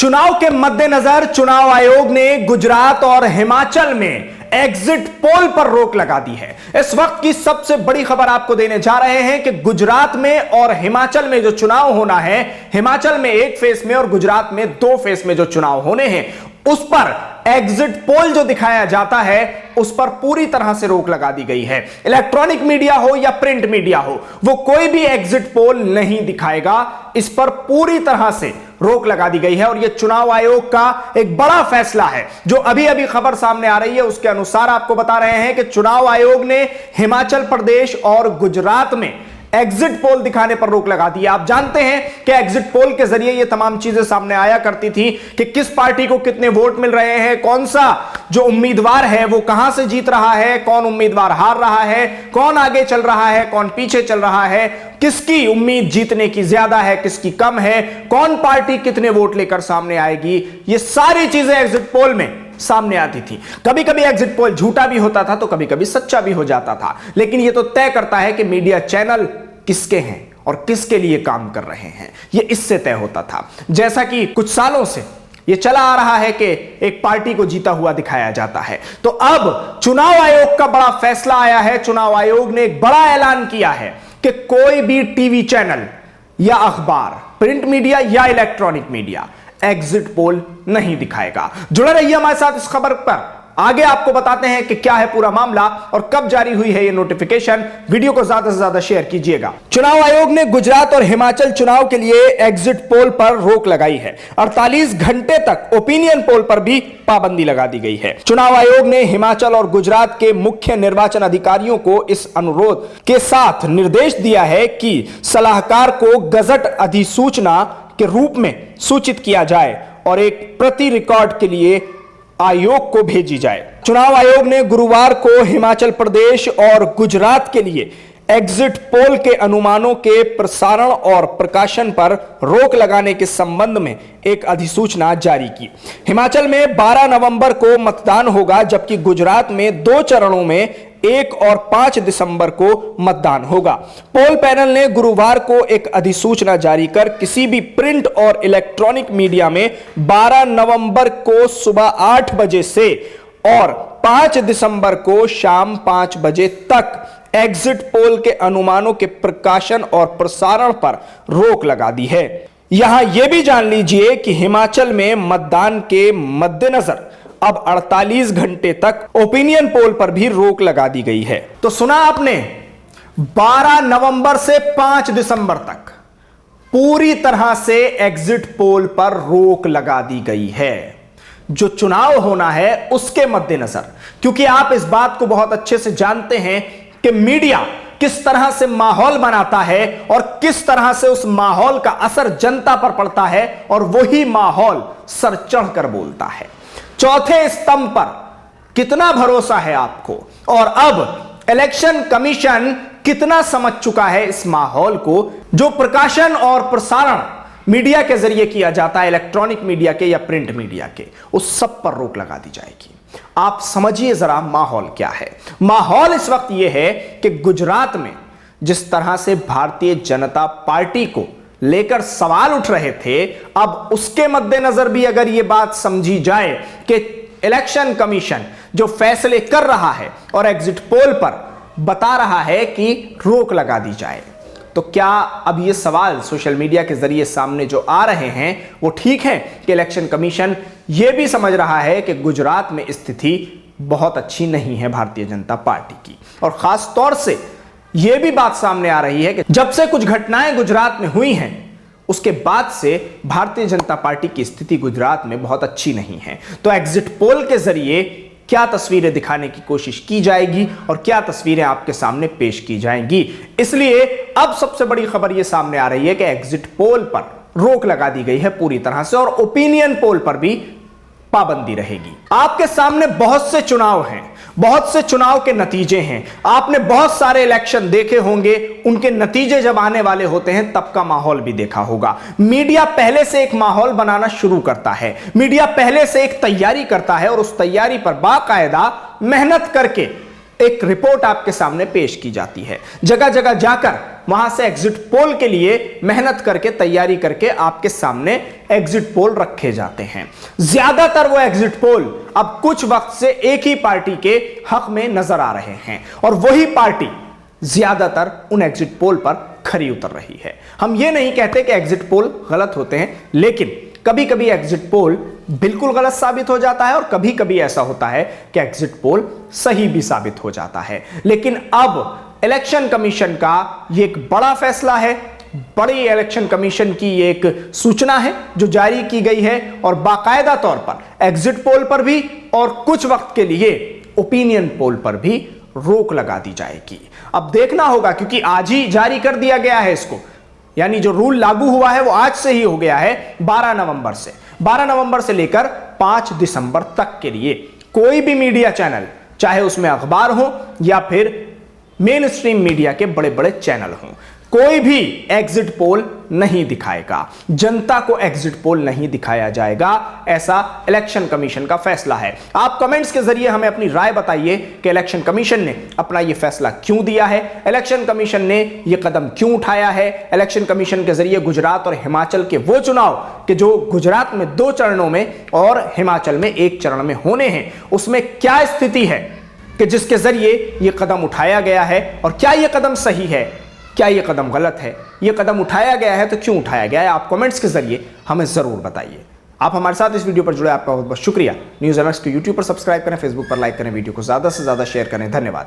चुनाव के मद्देनजर चुनाव आयोग ने गुजरात और हिमाचल में एग्जिट पोल पर रोक लगा दी है। इस वक्त की सबसे बड़ी खबर आपको देने जा रहे हैं कि गुजरात में और हिमाचल में जो चुनाव होना है, हिमाचल में एक फेस में और गुजरात में 2 फेस में जो चुनाव होने हैं, उस पर एग्जिट पोल जो दिखाया जाता है उस पर पूरी तरह से रोक लगा दी गई है। इलेक्ट्रॉनिक मीडिया हो या प्रिंट मीडिया हो, वो कोई भी एग्जिट पोल नहीं दिखाएगा। इस पर पूरी तरह से रोक लगा दी गई है और यह चुनाव आयोग का एक बड़ा फैसला है। जो अभी अभी खबर सामने आ रही है उसके अनुसार आपको बता रहे हैं कि चुनाव आयोग ने हिमाचल प्रदेश और गुजरात में एग्जिट पोल दिखाने पर रोक लगा दी। आप जानते हैं कि एग्जिट पोल के जरिए ये तमाम चीजें सामने आया करती थी कि किस पार्टी को कितने वोट मिल रहे हैं, कौन सा जो उम्मीदवार है वो कहां से जीत रहा है, कौन उम्मीदवार हार रहा है, कौन आगे चल रहा है, कौन पीछे चल रहा है, किसकी उम्मीद जीतने की ज्यादा है, किसकी कम है, कौन पार्टी कितने वोट लेकर सामने आएगी। ये सारी चीजें एग्जिट पोल में सामने आती थी। कभी कभी एग्जिट पोल झूठा भी होता था तो कभी कभी सच्चा भी हो जाता था, लेकिन यह तो तय करता है कि मीडिया चैनल किसके हैं और किसके लिए काम कर रहे हैं, यह इससे तय होता था। जैसा कि कुछ सालों से यह चला आ रहा है कि एक पार्टी को जीता हुआ दिखाया जाता है, तो अब चुनाव आयोग का बड़ा फैसला आया है। चुनाव आयोग ने एक बड़ा ऐलान किया है कि कोई भी टीवी चैनल या अखबार, प्रिंट मीडिया या इलेक्ट्रॉनिक मीडिया एग्जिट पोल नहीं दिखाएगा। जुड़े रहिए हमारे साथ इस खबर पर, आगे आपको बताते हैं कि क्या है पूरा मामला और कब जारी हुई है ये नोटिफिकेशन। वीडियो को ज्यादा से ज्यादा शेयर कीजिएगा। चुनाव आयोग ने गुजरात और हिमाचल चुनाव के लिए एग्जिट पोल पर रोक लगाई है। 48 घंटे तक ओपिनियन पोल पर भी पाबंदी लगा दी गई है। चुनाव आयोग ने हिमाचल और गुजरात के मुख्य निर्वाचन अधिकारियों को इस अनुरोध के साथ निर्देश दिया है कि सलाहकार को गजट अधिसूचना के रूप में सूचित किया जाए और एक प्रति रिकॉर्ड के लिए आयोग को भेजी जाए। चुनाव आयोग ने गुरुवार को हिमाचल प्रदेश और गुजरात के लिए एग्जिट पोल के अनुमानों के प्रसारण और प्रकाशन पर रोक लगाने के संबंध में एक अधिसूचना जारी की। हिमाचल में 12 नवंबर को मतदान होगा, जबकि गुजरात में 2 चरणों में 1 और 5 दिसंबर को मतदान होगा। पोल पैनल ने गुरुवार को एक अधिसूचना जारी कर किसी भी प्रिंट और इलेक्ट्रॉनिक मीडिया में 12 नवंबर को सुबह 8 बजे से और 5 दिसंबर को शाम 5 बजे तक एग्जिट पोल के अनुमानों के प्रकाशन और प्रसारण पर रोक लगा दी है। यहां यह भी जान लीजिए कि हिमाचल में मतदान के मद्देनजर अब 48 घंटे तक ओपिनियन पोल पर भी रोक लगा दी गई है। तो सुना आपने, 12 नवंबर से 5 दिसंबर तक पूरी तरह से एग्जिट पोल पर रोक लगा दी गई है जो चुनाव होना है उसके मद्देनजर। क्योंकि आप इस बात को बहुत अच्छे से जानते हैं कि मीडिया किस तरह से माहौल बनाता है और किस तरह से उस माहौल का असर जनता पर पड़ता है और वही माहौल सर चढ़कर बोलता है। चौथे स्तंभ पर कितना भरोसा है आपको, और अब इलेक्शन कमीशन कितना समझ चुका है इस माहौल को। जो प्रकाशन और प्रसारण मीडिया के जरिए किया जाता है, इलेक्ट्रॉनिक मीडिया के या प्रिंट मीडिया के, उस सब पर रोक लगा दी जाएगी। आप समझिए जरा माहौल क्या है। माहौल इस वक्त यह है कि गुजरात में जिस तरह से भारतीय जनता पार्टी को लेकर सवाल उठ रहे थे, अब उसके मद्देनजर भी अगर यह बात समझी जाए कि इलेक्शन कमीशन जो फैसले कर रहा है और एग्जिट पोल पर बता रहा है कि रोक लगा दी जाए, तो क्या अब ये सवाल सोशल मीडिया के जरिए सामने जो आ रहे हैं वो ठीक है कि इलेक्शन कमीशन ये भी समझ रहा है कि गुजरात में स्थिति बहुत अच्छी नहीं है भारतीय जनता पार्टी की। और खास तौर से ये भी बात सामने आ रही है कि जब से कुछ घटनाएं गुजरात में हुई हैं उसके बाद से भारतीय जनता पार्टी की स्थिति गुजरात में बहुत अच्छी नहीं है। तो एग्जिट पोल के जरिए क्या तस्वीरें दिखाने की कोशिश की जाएगी और क्या तस्वीरें आपके सामने पेश की जाएंगी। इसलिए अब सबसे बड़ी खबर यह सामने आ रही है कि एग्जिट पोल पर रोक लगा दी गई है पूरी तरह से और ओपिनियन पोल पर भी पाबंदी रहेगी। आपके सामने बहुत से चुनाव हैं, बहुत से चुनाव के नतीजे हैं। आपने बहुत सारे इलेक्शन देखे होंगे, उनके नतीजे जब आने वाले होते हैं तब का माहौल भी देखा होगा। मीडिया पहले से एक माहौल बनाना शुरू करता है, मीडिया पहले से एक तैयारी करता है और उस तैयारी पर बाकायदा मेहनत करके एक रिपोर्ट आपके सामने पेश की जाती है। जगह जगह जाकर वहां से एग्जिट पोल के लिए मेहनत करके, तैयारी करके आपके सामने एग्जिट पोल रखे जाते हैं। ज्यादातर वो एग्जिट पोल अब कुछ वक्त से एक ही पार्टी के हक में नजर आ रहे हैं और वही पार्टी ज्यादातर उन एग्जिट पोल पर खरी उतर रही है। हम ये नहीं कहते कि एग्जिट पोल गलत होते हैं, लेकिन कभी कभी एग्जिट पोल बिल्कुल गलत साबित हो जाता है और कभी कभी ऐसा होता है कि एग्जिट पोल सही भी साबित हो जाता है। लेकिन अब इलेक्शन कमीशन का ये एक बड़ा फैसला है, बड़ी इलेक्शन कमीशन की ये एक सूचना है जो जारी की गई है और बाकायदा तौर पर एग्जिट पोल पर भी और कुछ वक्त के लिए ओपिनियन पोल पर भी रोक लगा दी जाएगी। अब देखना होगा, क्योंकि आज ही जारी कर दिया गया है इसको, यानी जो रूल लागू हुआ है वो आज से ही हो गया है 12 नवंबर से लेकर 5 दिसंबर तक के लिए कोई भी मीडिया चैनल, चाहे उसमें अखबार हो या फिर मेन स्ट्रीम मीडिया के बड़े बड़े चैनल हों, कोई भी एग्जिट पोल नहीं दिखाएगा, जनता को एग्जिट पोल नहीं दिखाया जाएगा। ऐसा इलेक्शन कमीशन का फैसला है। आप कमेंट्स के जरिए हमें अपनी राय बताइए कि इलेक्शन कमीशन ने अपना यह फैसला क्यों दिया है, इलेक्शन कमीशन ने यह कदम क्यों उठाया है। इलेक्शन कमीशन के जरिए गुजरात और हिमाचल के वो चुनाव के जो गुजरात में 2 चरणों में और हिमाचल में 1 चरण में होने हैं, उसमें क्या स्थिति है कि जिसके जरिए यह कदम उठाया गया है और क्या यह कदम सही है, क्या यह कदम गलत है। यह कदम उठाया गया है तो क्यों उठाया गया है, आप कमेंट्स के जरिए हमें जरूर बताइए। आप हमारे साथ इस वीडियो पर जुड़े, आपका बहुत बहुत शुक्रिया। न्यूज़ MX को यूट्यूब पर सब्सक्राइब करें, फेसबुक पर लाइक करें, वीडियो को ज्यादा से ज्यादा शेयर करें। धन्यवाद।